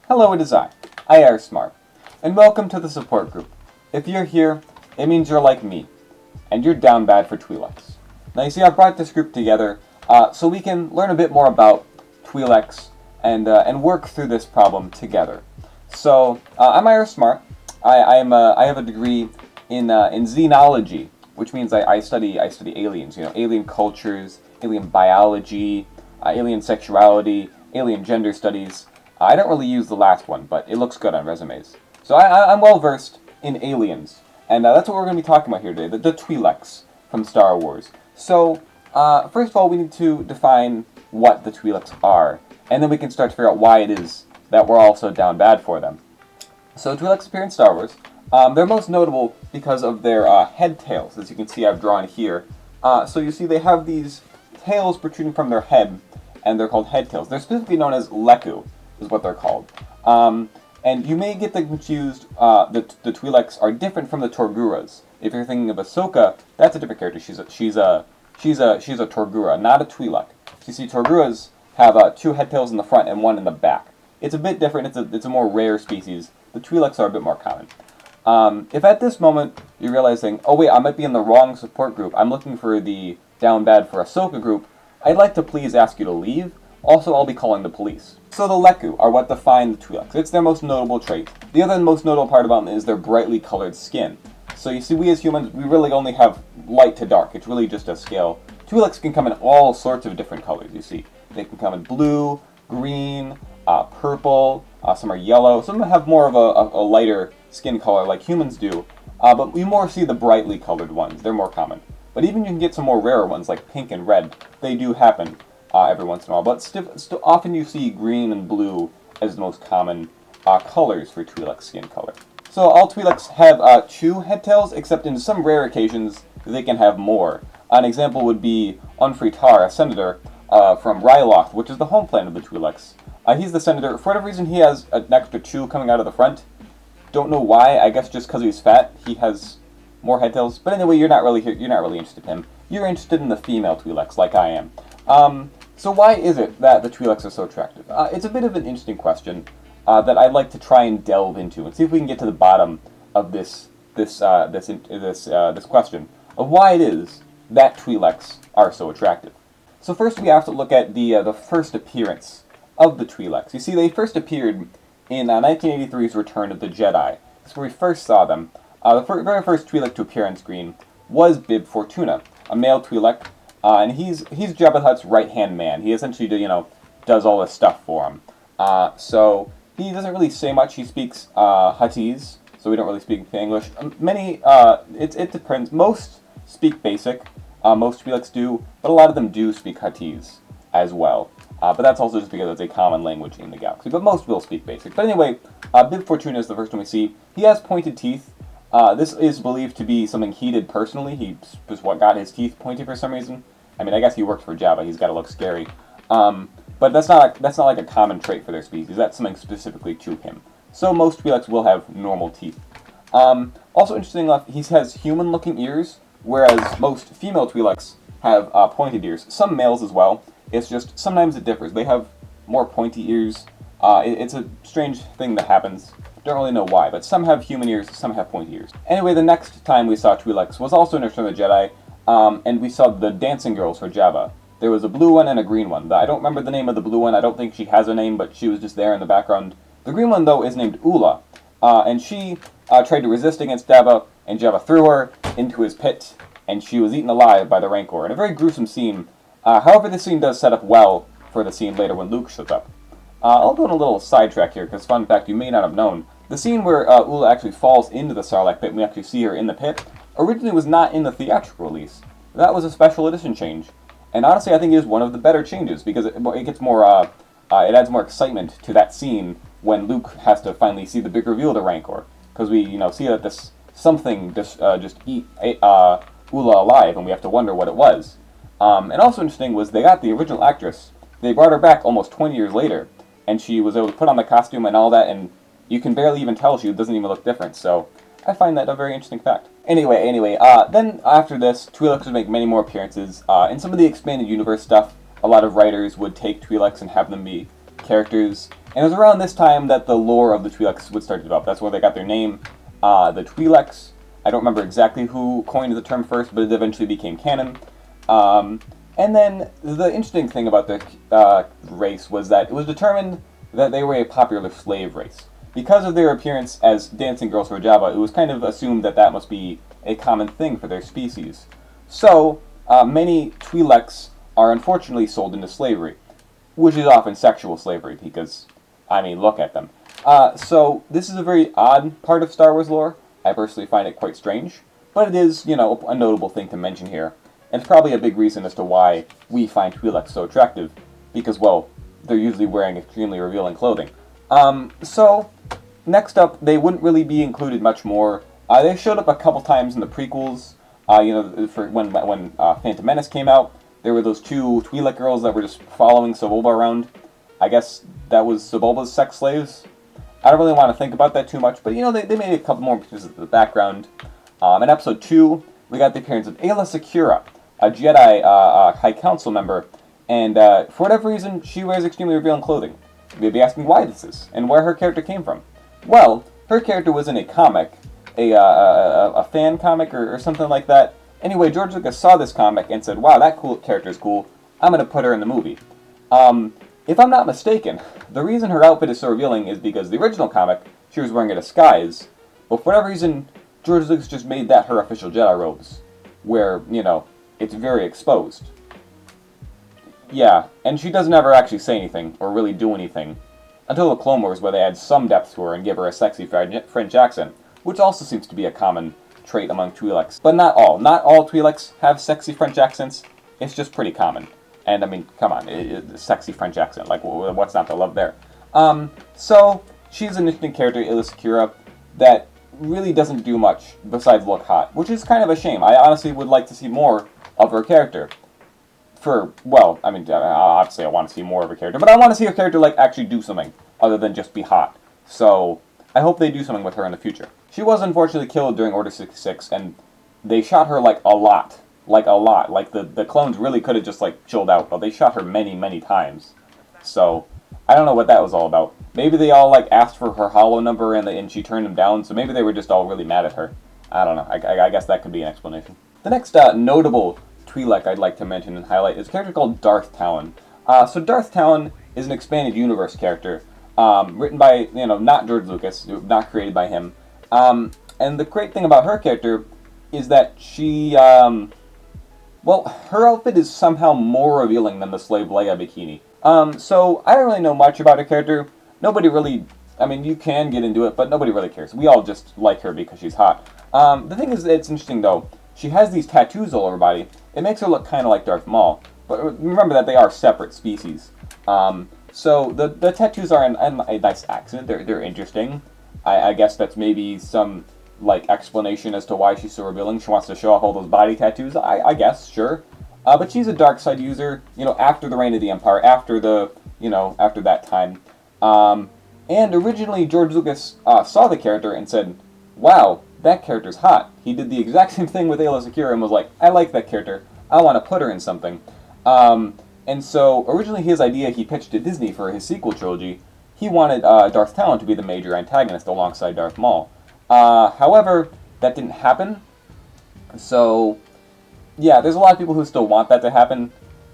Hello, it is I are Smart, and welcome to the support group. If you're here, it means you're like me, and you're down bad for Twileks. Now you see, I brought this group together so we can learn a bit more about Twileks and work through this problem together. So I'm I are Smart. I have a degree in xenology, which means I study aliens. You know, alien cultures, alien biology, alien sexuality, alien gender studies. I don't really use the last one, but it looks good on resumes. So I'm well versed in aliens, and that's what we're going to be talking about here today, the Twi'leks from Star Wars. So first of all, we need to define what the Twi'leks are, and then we can start to figure out why it is that we're all so down bad for them. So Twilights appear in Star Wars. They're most notable because of their head tails, as you can see I've drawn here. So you see they have these tails protruding from their head, and they're called head tails. They're specifically known as leku, is what they're called. And you may get them confused. The Twi'leks are different from the Torguras. If you're thinking of Ahsoka, that's a different character. She's a Torgura, not a Twi'lek. You see, Torguras have two head tails in the front and one in the back. It's a bit different. It's a more rare species. The Twi'leks are a bit more common. If at this moment you're realizing, oh wait, I might be in the wrong support group, I'm looking for the down bad for Ahsoka group, I'd like to please ask you to leave. Also, I'll be calling the police. So the leku are what define the Twi'leks. It's their most notable trait. The other most notable part about them is their brightly colored skin. So you see, we as humans, we really only have light to dark. It's really just a scale. Twi'leks can come in all sorts of different colors, you see. They can come in blue, green, purple, some are yellow. Some have more of a lighter skin color like humans do. But we more see the brightly colored ones. They're more common. But even you can get some more rarer ones like pink and red. They do happen every once in a while. But still, often you see green and blue as the most common colors for Twi'lek skin color. So all Twi'leks have two head tails, except in some rare occasions they can have more. An example would be Unfritar, a senator from Ryloth, which is the home planet of the Twi'leks. He's the senator. For whatever reason, he has an extra two coming out of the front. Don't know why. I guess just because he's fat, he has more head tails. But anyway, you're not really interested in him. You're interested in the female Twi'leks, like I am. So why is it that the Twi'leks are so attractive? It's a bit of an interesting question that I'd like to try and delve into and see if we can get to the bottom of this question of why it is that Twi'leks are so attractive. So first, we have to look at the first appearance of the Twi'leks. You see, they first appeared in 1983's Return of the Jedi. That's where we first saw them. The very first Twi'lek to appear on screen was Bib Fortuna, a male Twi'lek, and he's Jabba the Hutt's right-hand man. He essentially, does all this stuff for him. So he doesn't really say much. He speaks Huttese, so we don't really speak English. It depends. Most speak Basic. Most Twileks do, but a lot of them do speak Huttese as well. But that's also just because it's a common language in the galaxy. But most will speak Basic. But anyway, Bib Fortuna is the first one we see. He has pointed teeth. This is believed to be something he did personally. He just got his teeth pointed for some reason. I mean, I guess he worked for Jabba. He's got to look scary. But that's not like a common trait for their species. That's something specifically to him. So most Twi'leks will have normal teeth. Also, interesting enough, he has human-looking ears, whereas most female Twi'leks have pointed ears. Some males as well. It's just sometimes it differs. They have more pointy ears. It's a strange thing that happens. Don't really know why, but some have human ears, some have pointy ears. Anyway, the next time we saw Twi'leks was also in Return of the Jedi, and we saw the dancing girls for Jabba. There was a blue one and a green one. I don't remember the name of the blue one. I don't think she has a name, but she was just there in the background. The green one, though, is named Ula, and she tried to resist against Jabba, and Jabba threw her into his pit, and she was eaten alive by the Rancor in a very gruesome scene. However, this scene does set up well for the scene later when Luke shows up. I'll go on a little sidetrack here, because fun fact you may not have known. The scene where Ula actually falls into the Sarlacc pit and we actually see her in the pit originally was not in the theatrical release. That was a special edition change. And honestly, I think it is one of the better changes, because it gets more, it adds more excitement to that scene when Luke has to finally see the big reveal of the Rancor. Because we, see that this something just eat Ula alive, and we have to wonder what it was. And also interesting was they got the original actress. They brought her back almost 20 years later, and she was able to put on the costume and all that, and you can barely even tell she doesn't even look different. So I find that a very interesting fact. Anyway, then after this, Twi'leks would make many more appearances. In some of the expanded universe stuff, a lot of writers would take Twi'leks and have them be characters And it was around this time that the lore of the Twi'leks would start to develop. That's where they got their name, the Twi'leks. I don't remember exactly who coined the term first, but it eventually became canon. And then the interesting thing about the race was that it was determined that they were a popular slave race. Because of their appearance as dancing girls for Java, it was kind of assumed that that must be a common thing for their species. So, many Twi'leks are unfortunately sold into slavery, which is often sexual slavery, because, I mean, look at them. So, this is a very odd part of Star Wars lore. I personally find it quite strange, but it is, you know, a notable thing to mention here. And it's probably a big reason as to why we find Twi'leks so attractive, because, well, they're usually wearing extremely revealing clothing. So, next up, they wouldn't really be included much more. They showed up a couple times in the prequels. You know, for when Phantom Menace came out, there were those two Twi'lek girls that were just following Sebulba around. I guess that was Sebulba's sex slaves. I don't really want to think about that too much, but you know, they made a couple more pictures of the background. In episode 2, we got the appearance of Aayla Secura, a Jedi High Council member, and for whatever reason, she wears extremely revealing clothing. You may be asking why this is, and where her character came from. Well, her character was in a comic, a fan comic or something like that. Anyway, George Lucas saw this comic and said, wow, that character is cool, I'm going to put her in the movie. If I'm not mistaken, the reason her outfit is so revealing is because the original comic, she was wearing a disguise, but for whatever reason, George Lucas just made that her official Jedi robes, where, you know, it's very exposed. Yeah, and she doesn't ever actually say anything, or really do anything, until the Clone Wars, where they add some depth to her and give her a sexy French accent, which also seems to be a common trait among Twi'leks. But not all. Not all Twi'leks have sexy French accents. It's just pretty common. And, I mean, come on, sexy French accent. Like, what's not to love there? So, she's an interesting character, Aayla Secura, that really doesn't do much besides look hot, which is kind of a shame. I honestly would like to see more of her character. Well, I mean, obviously I want to see more of her character, but I want to see her character, like, actually do something other than just be hot. So, I hope they do something with her in the future. She was unfortunately killed during Order 66, and they shot her, like, a lot. Like, a lot. Like, the clones really could have just, like, chilled out, but they shot her many, many times. So, I don't know what that was all about. Maybe they all, like, asked for her holo number and she turned them down, so maybe they were just all really mad at her. I don't know. I guess that could be an explanation. The next notable Twi'lek I'd like to mention and highlight is a character called Darth Talon. So Darth Talon is an expanded universe character, written by, you know, not George Lucas, not created by him. And the great thing about her character is that she, well, her outfit is somehow more revealing than the Slave Leia bikini. So I don't really know much about her character. Nobody really, I mean, you can get into it, but nobody really cares. We all just like her because she's hot. The thing is, it's interesting though. She has these tattoos all over her body. It makes her look kind of like Darth Maul. But remember that they are separate species. So the tattoos are a nice accent. They're interesting. I guess that's maybe some, like, explanation as to why she's so revealing. She wants to show off all those body tattoos. I guess, sure. But she's a dark side user, you know, after the reign of the Empire, after that time. And originally George Lucas saw the character and said, wow, that character's hot. He did the exact same thing with Aayla Secura and was like, I like that character. I want to put her in something. And so, originally his idea he pitched to Disney for his sequel trilogy, he wanted Darth Talon to be the major antagonist alongside Darth Maul. However, that didn't happen. So, yeah, there's a lot of people who still want that to happen.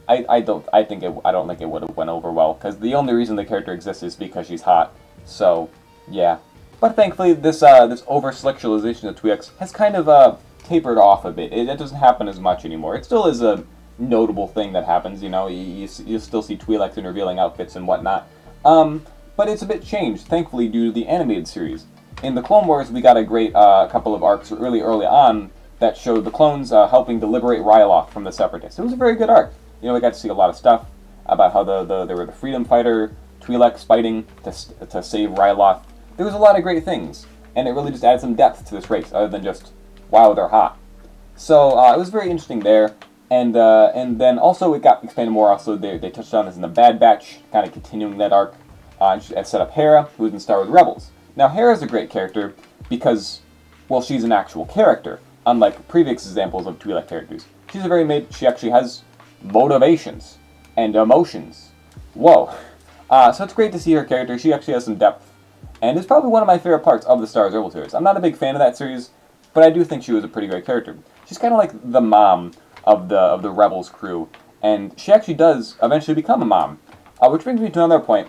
I don't think it would have went over well, because the only reason the character exists is because she's hot. So, yeah. But thankfully, this over-sexualization of Twix has kind of tapered off a bit. It doesn't happen as much anymore. It still is a notable thing that happens, you know. You still see Twileks in revealing outfits and whatnot. But it's a bit changed, thankfully, due to the animated series. In the Clone Wars, we got a great couple of arcs really early on that showed the clones helping to liberate Ryloth from the Separatists. It was a very good arc. You know, we got to see a lot of stuff about how there were the freedom fighter Twileks fighting to save Ryloth. There was a lot of great things, and it really just added some depth to this race, other than just, wow, they're hot. So it was very interesting there, and then also it got expanded more. Also, they touched on this in the Bad Batch, kind of continuing that arc, and set up Hera, who was in Star Wars Rebels. Now, Hera's a great character because, well, she's an actual character, unlike previous examples of Twi'lek characters. She's she actually has motivations and emotions. Whoa. So it's great to see her character. She actually has some depth, and it's probably one of my favorite parts of the Star Wars Rebels series. I'm not a big fan of that series, but I do think she was a pretty great character. She's kind of like the mom of the Rebels crew, and she actually does eventually become a mom. Which brings me to another point.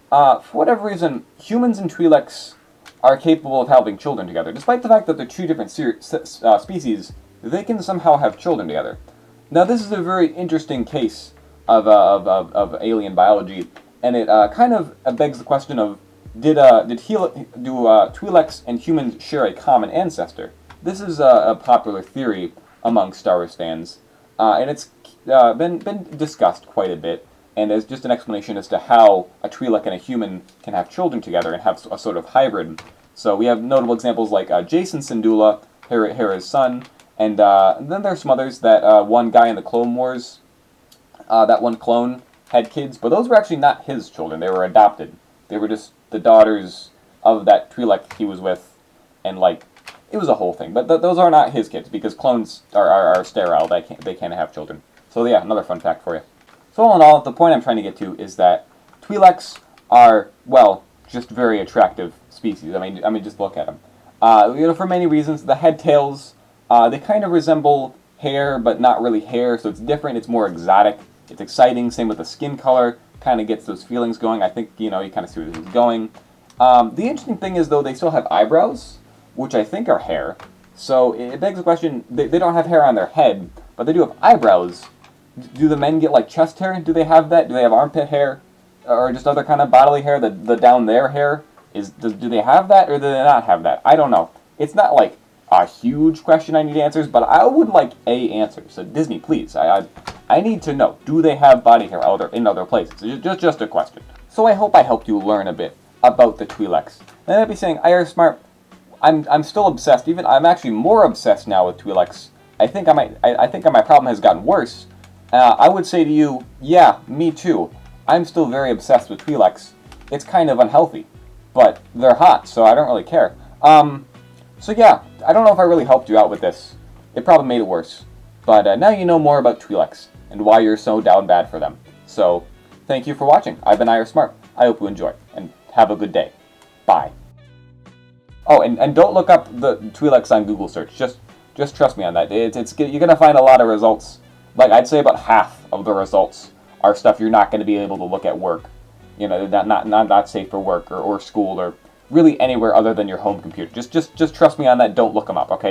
For whatever reason, humans and Twi'leks are capable of having children together. Despite the fact that they're two different species, they can somehow have children together. Now, this is a very interesting case of alien biology, and it kind of begs the question of, do Twi'leks and humans share a common ancestor? This is a popular theory among Star Wars fans, and it's been discussed quite a bit, and as just an explanation as to how a Twi'lek and a human can have children together and have a sort of hybrid. So we have notable examples like Jason Syndulla, Hera's son, and then there's some others that one guy in the Clone Wars, that one clone had kids, but those were actually not his children. They were adopted. They were just the daughters of that Twi'lek he was with, and like, it was a whole thing. But those are not his kids, because clones are sterile. They can't have children. So yeah, another fun fact for you. So all in all, the point I'm trying to get to is that Twi'leks are, well, just very attractive species. I mean, just look at them. For many reasons, the head tails, they kind of resemble hair, but not really hair, so it's different. It's more exotic. It's exciting. Same with the skin color. Kind of gets those feelings going. I think, you kind of see where this is going. The interesting thing is, though, they still have eyebrows, which I think are hair. So it begs the question, they don't have hair on their head, but they do have eyebrows. Do the men get, like, chest hair? Do they have that? Do they have armpit hair? Or just other kind of bodily hair? The down there hair? Do they have that, or do they not have that? I don't know. It's not, like, a huge question I need answers, but I would like a answer. So Disney, please, I need to know. Do they have body hair in other places? Just a question. So I hope I helped you learn a bit about the Twileks. And I'd be saying, IR Smart, I'm still obsessed. I'm actually more obsessed now with Twileks. I think my problem has gotten worse. I would say to you, yeah, me too. I'm still very obsessed with Twileks. It's kind of unhealthy, but they're hot, so I don't really care. So yeah, I don't know if I really helped you out with this. It probably made it worse. But now you know more about Twileks and why you're so down bad for them. So, thank you for watching. I've been IR Smart. I hope you enjoy, and have a good day. Bye. Oh, and don't look up the Twileks on Google search. Just trust me on that. You're gonna find a lot of results. Like, I'd say about half of the results are stuff you're not going to be able to look at work. Not safe for work or school or really anywhere other than your home computer. Just trust me on that. Don't look them up, okay?